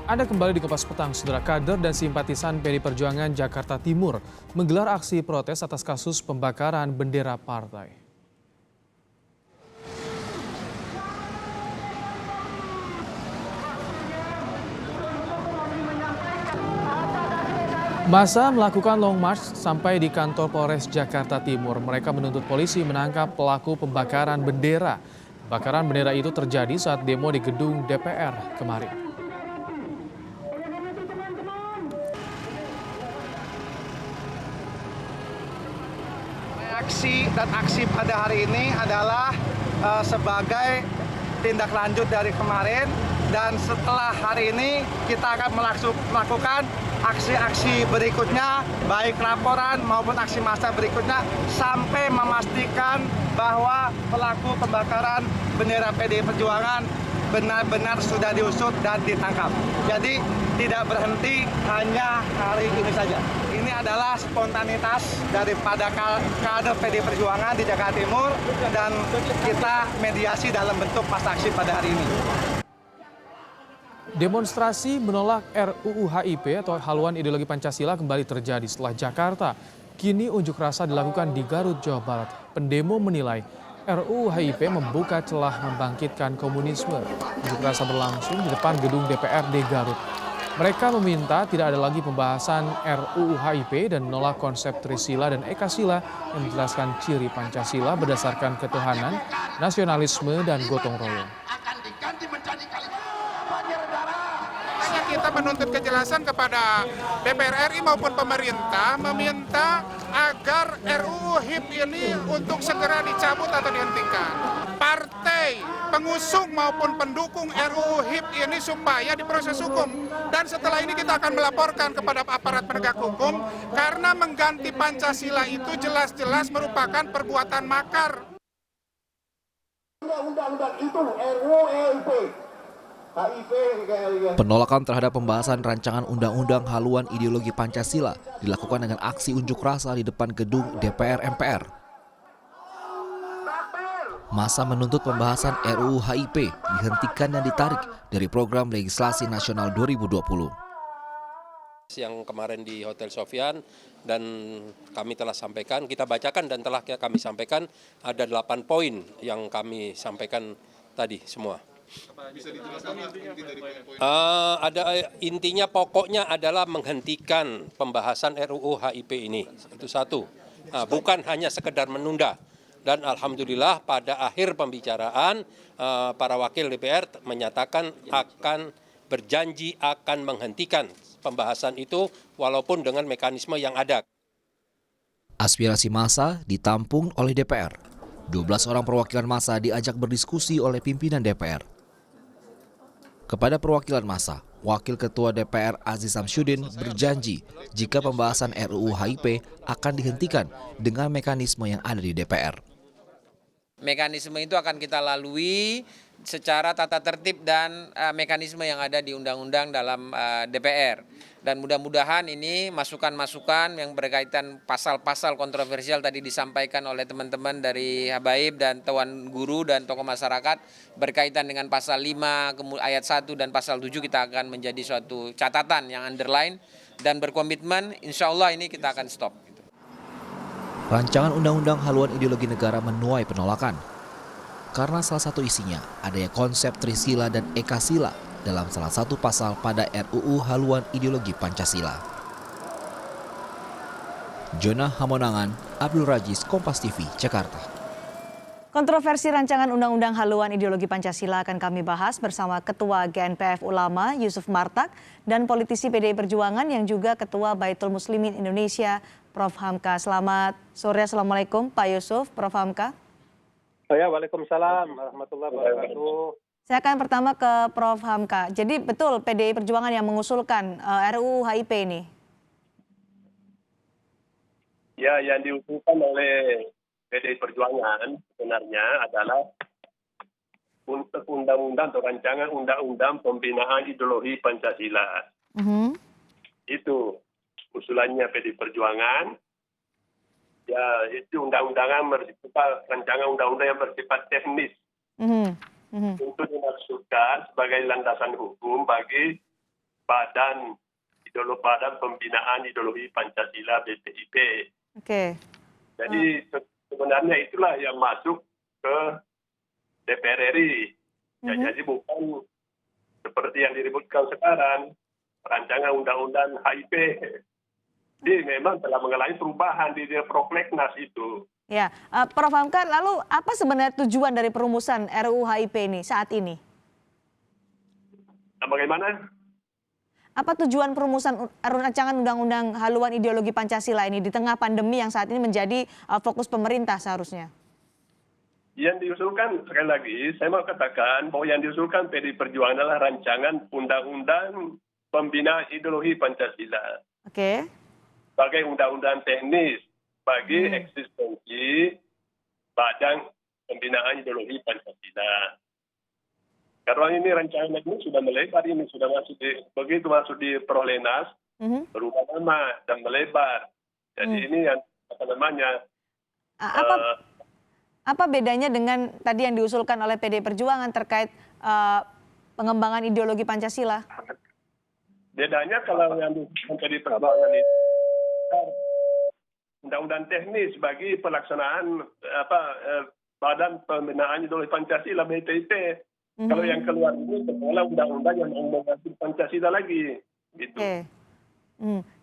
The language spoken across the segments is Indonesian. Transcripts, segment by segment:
Anda kembali di Kompas Petang, saudara. Kader dan simpatisan PDI Perjuangan Jakarta Timur menggelar aksi protes atas kasus pembakaran bendera partai. Massa melakukan long march sampai di kantor Polres Jakarta Timur. Mereka menuntut polisi menangkap pelaku pembakaran bendera. Pembakaran bendera itu terjadi saat demo di gedung DPR kemarin. Reaksi dan aksi pada hari ini adalah sebagai tindak lanjut dari kemarin, dan setelah hari ini kita akan melakukan aksi-aksi berikutnya, baik laporan maupun aksi massa berikutnya, sampai memastikan bahwa pelaku pembakaran bendera PDI Perjuangan benar-benar sudah diusut dan ditangkap. Jadi tidak berhenti hanya hari ini saja. Ini adalah spontanitas daripada kader PDI Perjuangan di Jakarta Timur, dan kita mediasi dalam bentuk pas aksi pada hari ini. Demonstrasi menolak RUU HIP atau haluan ideologi Pancasila kembali terjadi setelah Jakarta. Kini unjuk rasa dilakukan di Garut, Jawa Barat. Pendemo menilai RUU HIP membuka celah membangkitkan komunisme. Unjuk rasa berlangsung di depan gedung DPRD Garut. Mereka meminta tidak ada lagi pembahasan RUU HIP dan menolak konsep Trisila dan Ekasila yang menjelaskan ciri Pancasila berdasarkan ketuhanan, nasionalisme, dan gotong royong. Kita menuntut kejelasan kepada DPR RI maupun pemerintah, meminta agar RUU HIP ini untuk segera dicabut atau dihentikan. Partai pengusung maupun pendukung RUU HIP ini supaya diproses hukum. Dan setelah ini kita akan melaporkan kepada aparat penegak hukum, karena mengganti Pancasila itu jelas-jelas merupakan perbuatan makar. Undang-undang itu RUU HIP. Penolakan terhadap pembahasan rancangan undang-undang haluan ideologi Pancasila dilakukan dengan aksi unjuk rasa di depan gedung DPR MPR. Massa menuntut pembahasan RUU HIP dihentikan dan ditarik dari program legislasi nasional 2020. Yang kemarin di Hotel Sofyan dan kami telah sampaikan, kita bacakan dan telah kami sampaikan, ada 8 poin yang kami sampaikan tadi semua. Bisa dijelaskan intinya pokoknya adalah menghentikan pembahasan RUU HIP ini. Itu satu. Bukan hanya sekedar menunda. Dan alhamdulillah pada akhir pembicaraan para wakil DPR menyatakan akan berjanji akan menghentikan pembahasan itu walaupun dengan mekanisme yang ada. Aspirasi massa ditampung oleh DPR. 12 orang perwakilan massa diajak berdiskusi oleh pimpinan DPR. Kepada perwakilan massa, Wakil Ketua DPR Aziz Samsudin berjanji jika pembahasan RUU HIP akan dihentikan dengan mekanisme yang ada di DPR. Mekanisme itu akan kita lalui secara tata tertib dan mekanisme yang ada di undang-undang dalam DPR. Dan mudah-mudahan ini masukan-masukan yang berkaitan pasal-pasal kontroversial tadi disampaikan oleh teman-teman dari Habaib dan Tuan Guru dan tokoh masyarakat berkaitan dengan pasal 5 ayat 1 dan pasal 7 kita akan menjadi suatu catatan yang underline dan berkomitmen, insya Allah ini kita akan stop. Rancangan undang-undang haluan ideologi negara menuai penolakan. Karena salah satu isinya adanya konsep Trisila dan Ekasila dalam salah satu pasal pada RUU haluan ideologi Pancasila. Jonah Hamonangan, Abdul Rajiz, Kompas TV, Jakarta. Kontroversi rancangan undang-undang haluan ideologi Pancasila akan kami bahas bersama Ketua GNPF Ulama Yusuf Martak dan politisi PDI Perjuangan yang juga Ketua Baitul Muslimin Indonesia, Prof. Hamka. Selamat sore, Assalamualaikum Pak Yusuf, Prof. Hamka. Ya, waalaikumsalam warahmatullahi wabarakatuh. Saya akan pertama ke Prof. Hamka. Jadi betul PDI Perjuangan yang mengusulkan RUU HIP ini? Ya, yang diusulkan oleh PDI Perjuangan sebenarnya adalah untuk undang-undang atau rancangan undang-undang pembinaan ideologi Pancasila. Itu usulannya PDI Perjuangan. Ya, itu undang-undangan bersifat rancangan undang-undang yang bersifat teknis. Untuk dimaksudkan sebagai landasan hukum bagi Badan Pembinaan Ideologi Pancasila BPIP. Oke. Jadi sebenarnya itulah yang masuk ke DPR RI. Ya, jadi bukan seperti yang diributkan sekarang, rancangan undang-undang HIP. Jadi memang telah mengalami perubahan di Prolegnas itu. Ya, Prof. Hamka, lalu apa sebenarnya tujuan dari perumusan RUU HIP ini saat ini? Nah, bagaimana? Apa tujuan perumusan rancangan undang-undang haluan ideologi Pancasila ini di tengah pandemi yang saat ini menjadi fokus pemerintah seharusnya? Yang diusulkan, sekali lagi, saya mau katakan bahwa yang diusulkan PDI Perjuangan adalah rancangan undang-undang pembinaan ideologi Pancasila. Oke. Sebagai undang-undang teknis bagi eksistensi Badan Pembinaan Ideologi Pancasila. Karena ini rancangan ini sudah melebar, ini sudah begitu masuk di Prolegnas, berubah nama dan melebar. Jadi ini yang Apa bedanya dengan tadi yang diusulkan oleh PDI Perjuangan terkait pengembangan ideologi Pancasila? Bedanya kalau yang diusulkan PDI Perjuangan itu undang-undang teknis bagi pelaksanaan Badan Pembinaan Ideologi Pancasila BPIP. Kalau yang keluar ini sekolah undang-undang yang mengatur Pancasila lagi. Gitu. Oke.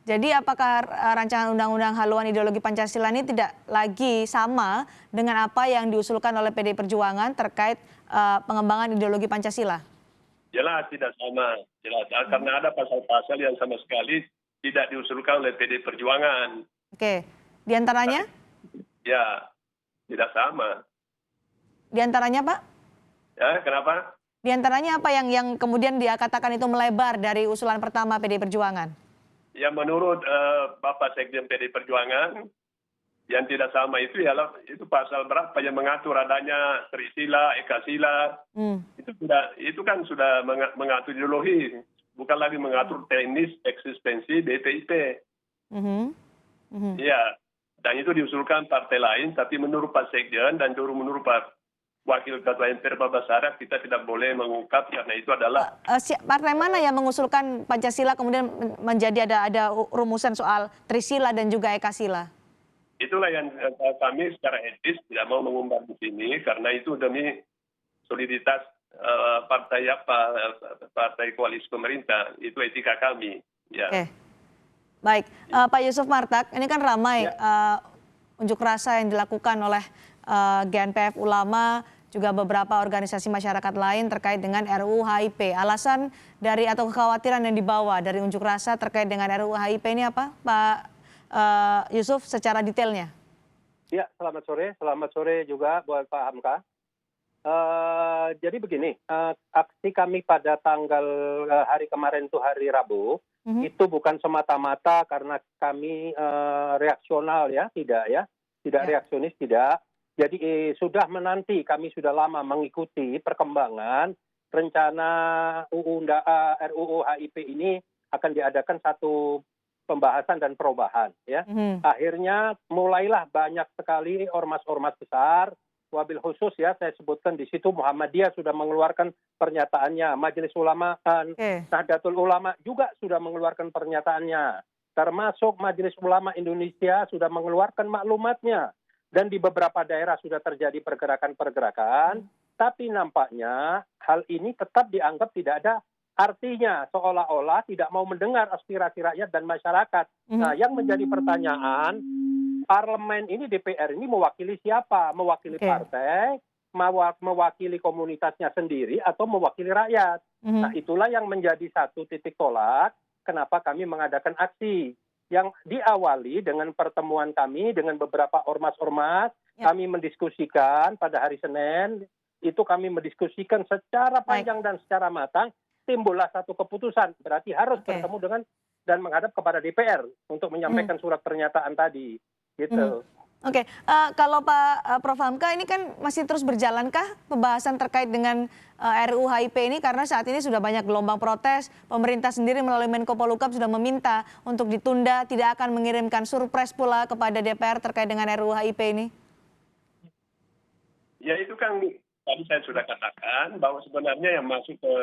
Jadi apakah rancangan undang-undang haluan ideologi Pancasila ini tidak lagi sama dengan apa yang diusulkan oleh PDI Perjuangan terkait pengembangan ideologi Pancasila? Jelas tidak sama. Jelas. Karena ada pasal-pasal yang sama sekali tidak diusulkan oleh PDI Perjuangan. Oke. Di antaranya? Ya, tidak sama. Di antaranya, Pak? Ya, kenapa? Di antaranya apa yang kemudian dia katakan itu melebar dari usulan pertama PDI Perjuangan? Ya, menurut Bapak Sekjen PDI Perjuangan, yang tidak sama itu ialah itu pasal berapa yang mengatur adanya Trisila, Ekasila. Itu kan sudah mengatur ideologi, bukan lagi mengatur teknis eksistensi BPIP. Ya, dan itu diusulkan partai lain, tapi menurut Pak Sekjen dan menurut Pak Wakil Ketua MPR Pak Basara, kita tidak boleh mengungkap karena itu adalah partai mana yang mengusulkan Pancasila kemudian menjadi ada rumusan soal Trisila dan juga Ekasila? Itulah yang kami secara etis tidak mau mengumbar di sini karena itu demi soliditas partai koalisi pemerintah, itu etika kami. Ya. Oke. Baik, Pak Yusuf Martak, ini kan ramai unjuk rasa yang dilakukan oleh GNPF Ulama, juga beberapa organisasi masyarakat lain terkait dengan RUU HIP. Alasan dari atau kekhawatiran yang dibawa dari unjuk rasa terkait dengan RUU HIP ini apa, Pak Yusuf, secara detailnya? Ya, selamat sore juga buat Pak Hamka. Jadi begini, aksi kami pada tanggal hari kemarin itu hari Rabu, itu bukan semata-mata karena kami reaksional ya, tidak reaksionis, tidak. Jadi sudah menanti, kami sudah lama mengikuti perkembangan rencana RUU HIP ini akan diadakan satu pembahasan dan perubahan. Ya. Akhirnya mulailah banyak sekali ormas-ormas besar, wabil khusus ya saya sebutkan di situ Muhammadiyah sudah mengeluarkan pernyataannya, Majelis Ulama Nahdlatul Ulama juga sudah mengeluarkan pernyataannya, termasuk Majelis Ulama Indonesia sudah mengeluarkan maklumatnya. Dan di beberapa daerah sudah terjadi pergerakan-pergerakan, tapi nampaknya hal ini tetap dianggap tidak ada artinya, seolah-olah tidak mau mendengar aspirasi rakyat dan masyarakat. Nah, yang menjadi pertanyaan, parlemen ini, DPR ini mewakili siapa? Mewakili partai, mewakili komunitasnya sendiri, atau mewakili rakyat? Nah, itulah yang menjadi satu titik tolak, kenapa kami mengadakan aksi. Yang diawali dengan pertemuan kami dengan beberapa ormas-ormas, kami mendiskusikan pada hari Senin, itu kami mendiskusikan secara panjang dan secara matang, timbullah satu keputusan, berarti harus bertemu dengan dan menghadap kepada DPR untuk menyampaikan surat pernyataan tadi. Gitu. Oke, kalau Pak Prof. Hamka, ini kan masih terus berjalankah pembahasan terkait dengan RUU HIP ini? Karena saat ini sudah banyak gelombang protes, pemerintah sendiri melalui Menko Polhukam sudah meminta untuk ditunda, tidak akan mengirimkan surprise pula kepada DPR terkait dengan RUU HIP ini? Ya itu kan tadi saya sudah katakan bahwa sebenarnya yang masuk ke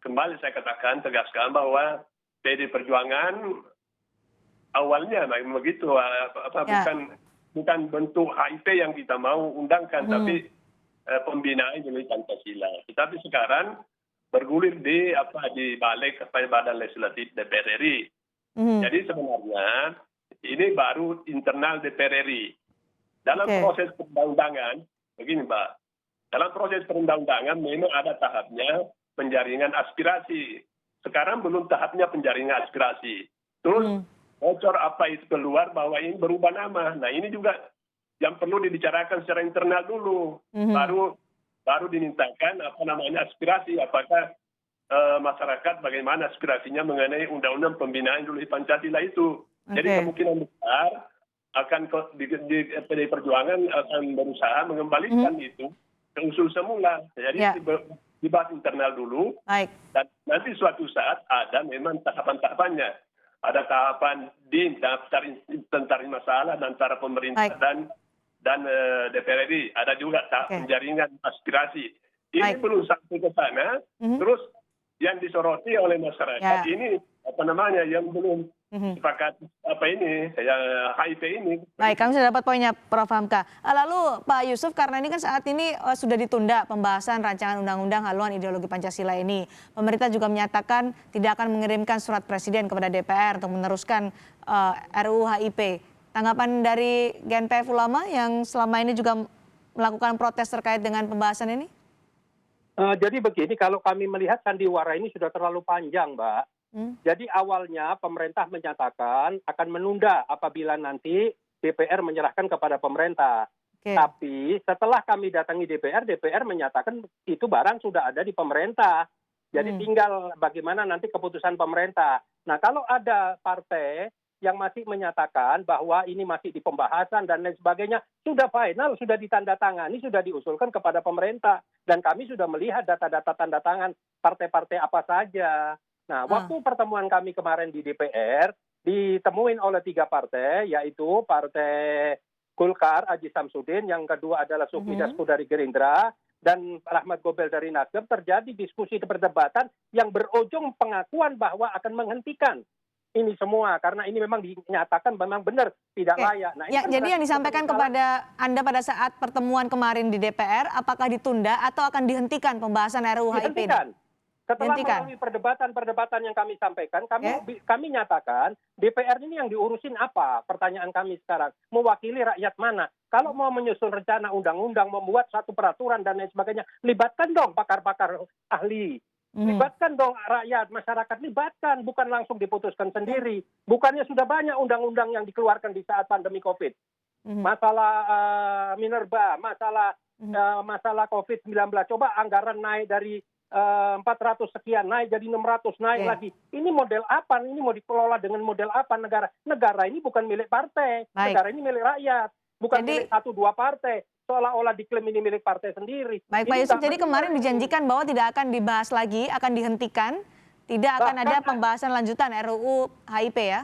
kembali saya katakan, tegaskan bahwa PD Perjuangan awalnya begitu, bukan bentuk HIP yang kita mau undangkan, tapi pembinaan ideologi Pancasila. Tetapi sekarang bergulir di balik kepada Badan Legislatif DPR RI. Jadi sebenarnya ini baru internal DPR RI. Dalam proses perundang-undangan, begini Mbak, dalam proses perundang-undangan memang ada tahapnya penjaringan aspirasi. Sekarang belum tahapnya penjaringan aspirasi. Terus bocor apa itu keluar bahwa ini berubah nama. Nah ini juga yang perlu dibicarakan secara internal dulu. Baru dimintakan aspirasi. Apakah masyarakat bagaimana aspirasinya mengenai undang-undang pembinaan ideologi Pancasila itu. Jadi kemungkinan besar akan di PDI Perjuangan akan berusaha mengembalikan itu ke usul semula. Jadi dibahas internal dulu. Dan nanti suatu saat ada memang tahapan-tahapannya. Ada tahapan di daftar masalah antara pemerintah dan DPR RI. Ada juga tahap penjaringan aspirasi. Ini belum sampai ke sana. Terus yang disoroti oleh masyarakat ini yang belum sepakat HIP ini. Baik, kami sudah dapat poinnya Prof. Hamka. Lalu Pak Yusuf, karena ini kan saat ini sudah ditunda pembahasan rancangan undang-undang haluan ideologi Pancasila ini. Pemerintah juga menyatakan tidak akan mengirimkan surat presiden kepada DPR untuk meneruskan RUU HIP. Tanggapan dari GNPF Ulama yang selama ini juga melakukan protes terkait dengan pembahasan ini? Jadi begini, kalau kami melihat sandiwara ini sudah terlalu panjang, Mbak. Jadi awalnya pemerintah menyatakan akan menunda apabila nanti DPR menyerahkan kepada pemerintah. Tapi setelah kami datangi DPR menyatakan itu barang sudah ada di pemerintah. Jadi tinggal bagaimana nanti keputusan pemerintah. Nah kalau ada partai yang masih menyatakan bahwa ini masih di pembahasan dan lain sebagainya, sudah final, sudah ditandatangani, sudah diusulkan kepada pemerintah. Dan kami sudah melihat data-data tanda tangan partai-partai apa saja. Nah, waktu pertemuan kami kemarin di DPR, ditemuin oleh 3 partai, yaitu Partai Golkar, Aji Samsudin, yang kedua adalah Sufmi Dasko dari Gerindra, dan Rahmat Gobel dari Nasdem. Terjadi diskusi perdebatan yang berujung pengakuan bahwa akan menghentikan ini semua, karena ini memang dinyatakan memang benar tidak layak. Nah, jadi yang disampaikan kepada Anda pada saat pertemuan kemarin di DPR, apakah ditunda atau akan dihentikan pembahasan RUU HIP ini? Setelah melalui perdebatan yang kami sampaikan, kami nyatakan DPR ini yang diurusin apa? Pertanyaan kami sekarang, mewakili rakyat mana? Kalau mau menyusun rencana undang-undang, membuat satu peraturan dan lain sebagainya, libatkan dong pakar-pakar ahli. Libatkan dong rakyat, masyarakat, libatkan. Bukan langsung diputuskan sendiri. Bukannya sudah banyak undang-undang yang dikeluarkan di saat pandemi COVID. Masalah minerba, masalah COVID-19. Coba anggaran naik dari 400 sekian, naik jadi 600, naik lagi. Ini model apa? Ini mau dikelola dengan model apa negara? Negara ini bukan milik partai. Negara ini milik rakyat. Bukan milik 1-2 partai. Seolah-olah diklaim ini milik partai sendiri. Baik Pak Yusuf, jadi kemarin dijanjikan bahwa tidak akan dibahas lagi, akan dihentikan. Tidak akan ada pembahasan lanjutan RUU HIP ya?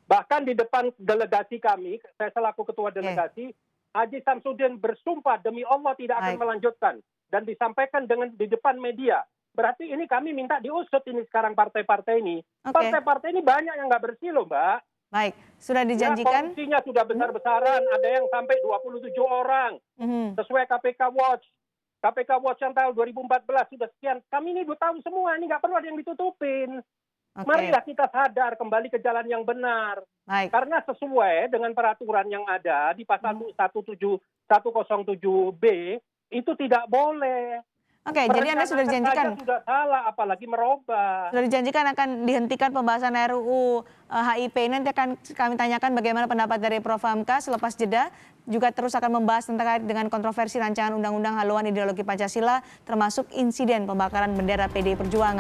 Bahkan di depan delegasi kami, saya selaku ketua delegasi, Aji Samsudin bersumpah demi Allah tidak akan melanjutkan. Dan disampaikan di depan media. Berarti ini kami minta diusut ini sekarang partai-partai ini. Partai-partai ini banyak yang nggak bersih loh, Mbak. Baik, sudah dijanjikan. Korupsinya sudah besar-besaran, ada yang sampai 27 orang. Sesuai KPK Watch. KPK Watch yang tahun 2014 sudah sekian. Kami ini 2 tahun semua, ini nggak perlu ada yang ditutupin. Marilah kita sadar kembali ke jalan yang benar. Karena sesuai dengan peraturan yang ada di pasal 107B, itu tidak boleh. Jadi Anda sudah dijanjikan. Sudah salah, apalagi merubah. Sudah dijanjikan akan dihentikan pembahasan RUU HIP. Nanti akan kami tanyakan bagaimana pendapat dari Prof. Hamka selepas jeda. Juga terus akan membahas tentang dengan kontroversi rancangan undang-undang haluan ideologi Pancasila, termasuk insiden pembakaran bendera PDI Perjuangan.